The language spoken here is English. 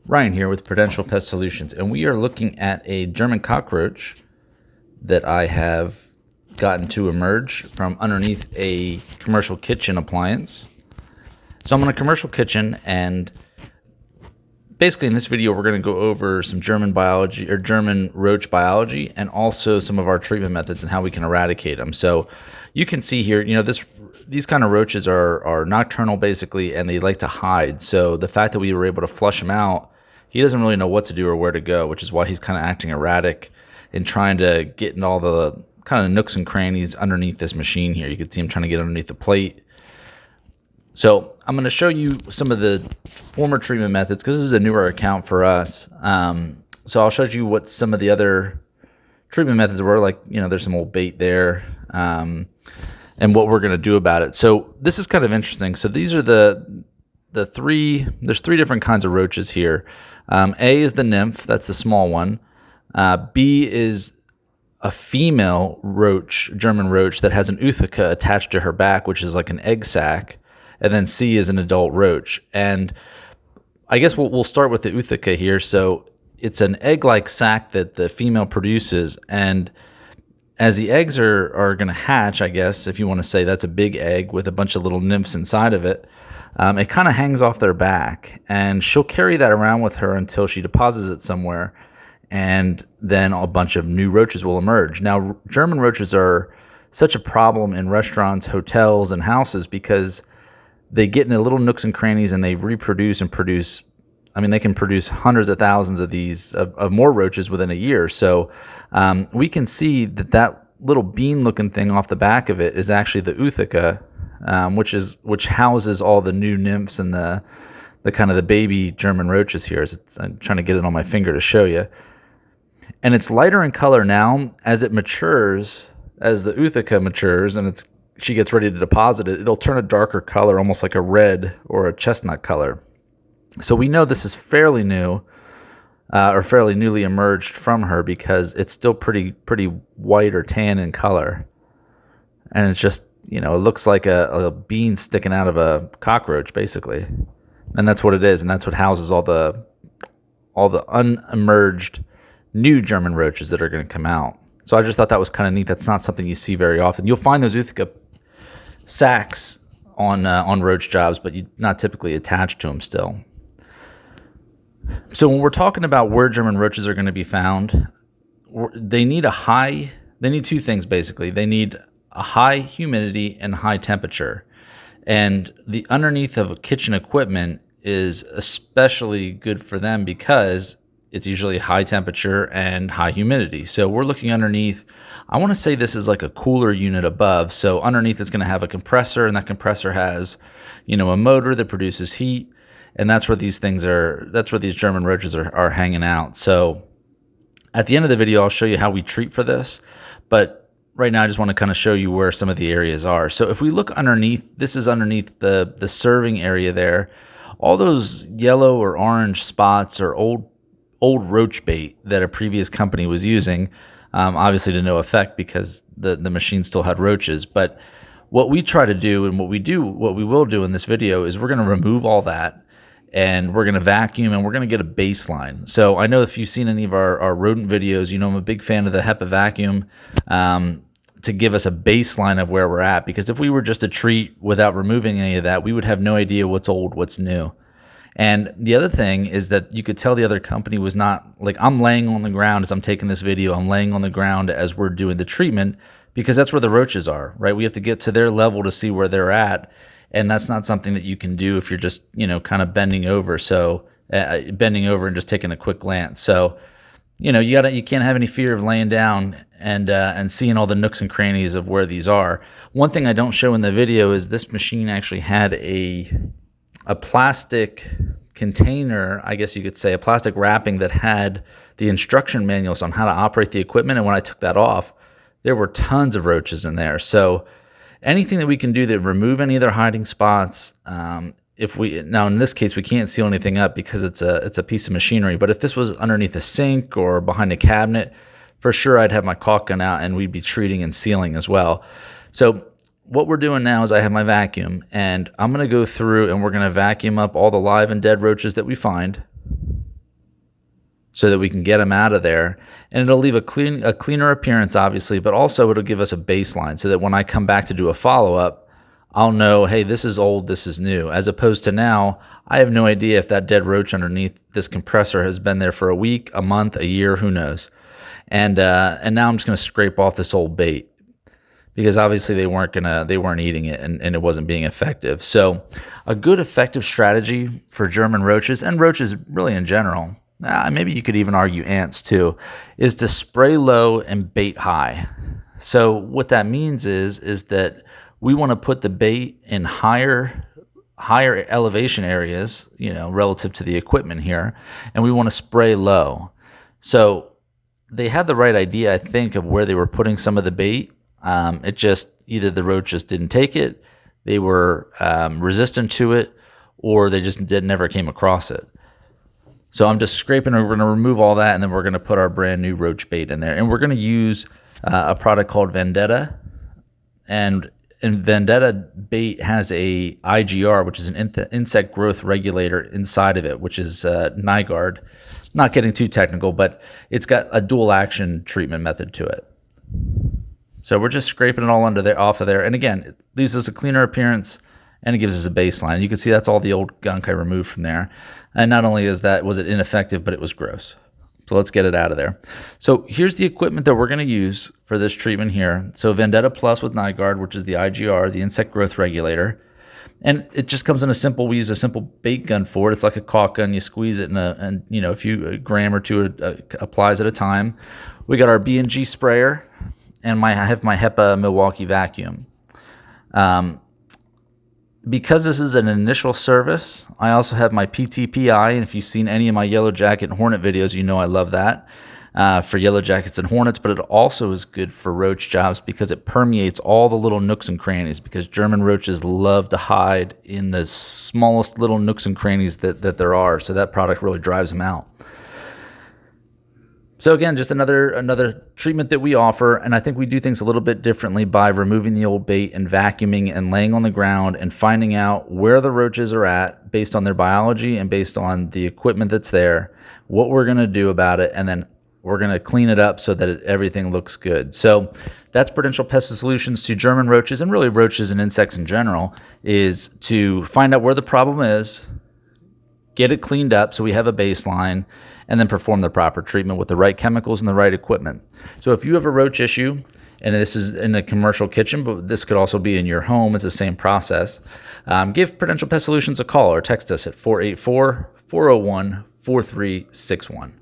Ryan here with Prudential Pest Solutions, and we are looking at a German cockroach that I have gotten to emerge from underneath a commercial kitchen appliance. So I'm in a commercial kitchen, and basically in this video we're going to go over some German biology or German roach biology, and also some of our treatment methods and how we can eradicate them. So you can see here, these kind of roaches are nocturnal basically, and they like to hide. So the fact that we were able to flush him out, he doesn't really know what to do or where to go, which is why he's kind of acting erratic and trying to get in all the kind of nooks and crannies underneath this machine here. You can see him trying to get underneath the plate. So I'm going to show you some of the former treatment methods because this is a newer account for us. So I'll show you what some of the other treatment methods were, like, there's some old bait there, and what we're going to do about it. So this is kind of interesting. So these are there's three different kinds of roaches here. A is the nymph, that's the small one. B is a female roach, German roach, that has an ootheca attached to her back, which is like an egg sac. And then C is an adult roach. And I guess we'll start with the ootheca here. So it's an egg-like sac that the female produces, and as the eggs are going to hatch, I guess, if you want to say, that's a big egg with a bunch of little nymphs inside of it. It kind of hangs off their back, and she'll carry that around with her until she deposits it somewhere, and then a bunch of new roaches will emerge. Now, German roaches are such a problem in restaurants, hotels, and houses because they get into little nooks and crannies, and they reproduce and produce. I mean, they can produce hundreds of thousands of these of more roaches within a year. So we can see that little bean-looking thing off the back of it is actually the ootheca, which houses all the new nymphs and the kind of the baby German roaches here. I'm trying to get it on my finger to show you. And it's lighter in color now. As it matures, as the ootheca matures, and she gets ready to deposit it, it'll turn a darker color, almost like a red or a chestnut color. So we know this is fairly new, or fairly newly emerged from her, because it's still pretty white or tan in color, and it's just, it looks like a bean sticking out of a cockroach basically, and that's what it is, and that's what houses all the unemerged new German roaches that are going to come out. So I just thought that was kind of neat. That's not something you see very often. You'll find those ootheca sacs on roach jobs, but you're not typically attached to them still. So when we're talking about where German roaches are going to be found, they need two things basically. They need a high humidity and high temperature. And the underneath of kitchen equipment is especially good for them because it's usually high temperature and high humidity. So we're looking underneath, I want to say this is like a cooler unit above. So underneath it's going to have a compressor, and that compressor has, a motor that produces heat. And that's where these German roaches are hanging out. So at the end of the video, I'll show you how we treat for this. But right now, I just want to kind of show you where some of the areas are. So if we look underneath, this is underneath the serving area there. All those yellow or orange spots are old roach bait that a previous company was using, obviously to no effect because the machine still had roaches. But what we try to do, and what we will do in this video, is we're going to remove all that, and we're going to vacuum, and we're going to get a baseline. So I know if you've seen any of our rodent videos, I'm a big fan of the HEPA vacuum to give us a baseline of where we're at, because if we were just to treat without removing any of that, we would have no idea what's old, what's new. And the other thing is that you could tell the other company was not, like, I'm laying on the ground as I'm taking this video, I'm laying on the ground as we're doing the treatment, because that's where the roaches are, right? We have to get to their level to see where they're at. And that's not something that you can do if you're just, kind of bending over. So bending over and just taking a quick glance. So, you can't have any fear of laying down and seeing all the nooks and crannies of where these are. One thing I don't show in the video is this machine actually had a plastic container, I guess you could say, a plastic wrapping that had the instruction manuals on how to operate the equipment. And when I took that off, there were tons of roaches in there. So anything that we can do to remove any of their hiding spots, now in this case we can't seal anything up because it's a piece of machinery, but if this was underneath a sink or behind a cabinet, for sure I'd have my caulk gun out and we'd be treating and sealing as well. So what we're doing now is I have my vacuum, and I'm going to go through and we're going to vacuum up all the live and dead roaches that we find. so that we can get them out of there. And it'll leave a cleaner appearance, obviously, but also it'll give us a baseline so that when I come back to do a follow-up, I'll know, hey, this is old, this is new, as opposed to now, I have no idea if that dead roach underneath this compressor has been there for a week, a month, a year, who knows. And now I'm just going to scrape off this old bait because obviously they weren't eating it and it wasn't being effective. So a good effective strategy for German roaches and roaches really in general, maybe you could even argue ants too, is to spray low and bait high. So what that means is that we want to put the bait in higher elevation areas, relative to the equipment here, and we want to spray low. So they had the right idea, I think, of where they were putting some of the bait. It just either the roach just didn't take it, they were resistant to it, or they just never came across it. So I'm just scraping, we're going to remove all that, and then we're going to put our brand new roach bait in there. And we're going to use a product called Vendetta. And Vendetta bait has a IGR, which is an insect growth regulator inside of it, which is Nygaard. Not getting too technical, but it's got a dual action treatment method to it. So we're just scraping it all off of there. And again, it leaves us a cleaner appearance and it gives us a baseline. You can see that's all the old gunk I removed from there. And not only was it ineffective, but it was gross. So let's get it out of there. So here's the equipment that we're going to use for this treatment here. So Vendetta Plus with Nygaard, which is the IGR, the insect growth regulator. And it just comes in we use a simple bait gun for it. It's like a caulk gun. You squeeze it and a few gram or two applies at a time. We got our B&G sprayer, and I have my HEPA Milwaukee vacuum. Because this is an initial service, I also have my PTPI, and if you've seen any of my Yellow Jacket and Hornet videos, you know I love that for Yellow Jackets and Hornets, but it also is good for roach jobs because it permeates all the little nooks and crannies, because German roaches love to hide in the smallest little nooks and crannies that there are, so that product really drives them out. So again, just another treatment that we offer, and I think we do things a little bit differently by removing the old bait and vacuuming and laying on the ground and finding out where the roaches are at based on their biology and based on the equipment that's there, what we're going to do about it, and then we're going to clean it up so that everything looks good. So that's Prudential Pest Solutions to German roaches, and really roaches and insects in general, is to find out where the problem is, get it cleaned up so we have a baseline, and then perform the proper treatment with the right chemicals and the right equipment. So if you have a roach issue, and this is in a commercial kitchen, but this could also be in your home, it's the same process, give Prudential Pest Solutions a call or text us at 484-401-4361.